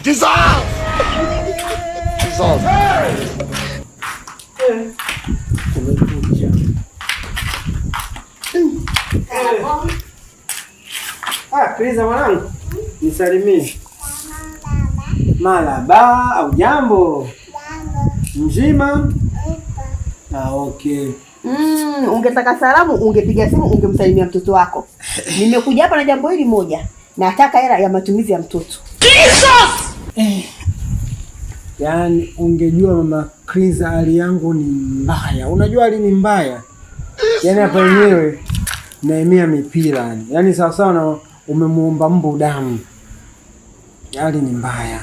Dissolve! Dissolve. Kriza mwanangu, nisalimie. Malaba au jambo? Mzima? Okay. Ungetaka salamu, ungepiga simu, ungemsalimia mtoto wako. Nimekuja hapa na jambo hili moja. Nataka hela ya matumizi ya mtoto. Yaani ungejua mama Kriza, hali yangu ni mbaya. Unajua hali ni mbaya. Yaani hapa wenyewe naemea mipira. Yaani sawa sawa na umemuomba mbu damu. Hali ni mbaya.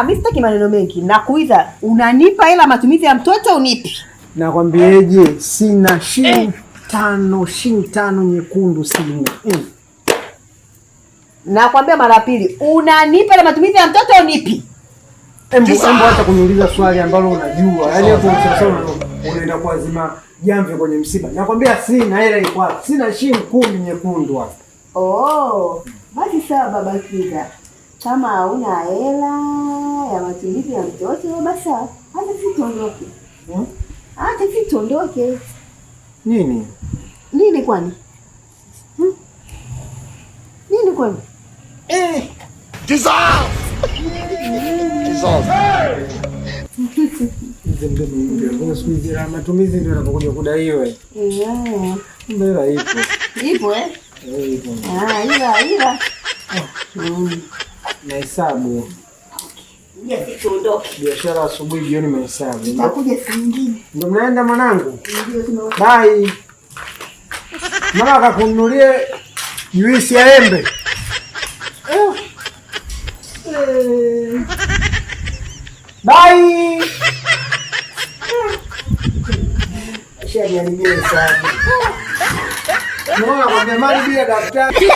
Mimi sitaki maneno mengi. Nakuuliza, unanipa hela matumizi ya mtoto unipi? Nakwambieje, sina shilingi tano nyekundu sina. Nakwambia mara pili, unanipa hela matumizi ya mtoto unipi? Embo hata kuniuliza swali ambalo unajua. Yaani hapo sasa unaenda kuazima jamvi kwenye msiba. Nakwambia sina hela iko wapi? Sina shilingi 10 nyekundu hapa. Basi sawa baba Kriza. Kama hauna hela ya matumizi ya mtoto basi hata sisi tuondoke. Hata sisi tuondoke. Nini? Nini kwani? Nini kwani? Dissolve! Dissolve. Ndio matumizi ndio yanakuja kudaiwa. Ndio ipo. Ipo Ipo. Ila. Na hesabu. Yes, tuondoke. Biashara asubuhi jioni mahesabu. Nakuja siku nyingine. Ndio mnaenda mwanangu? Ndio tunaona. Bye. Mama akakununulie juisi ya embe. Bye. Shia ni sana. Mwana kwa mali bila daftari.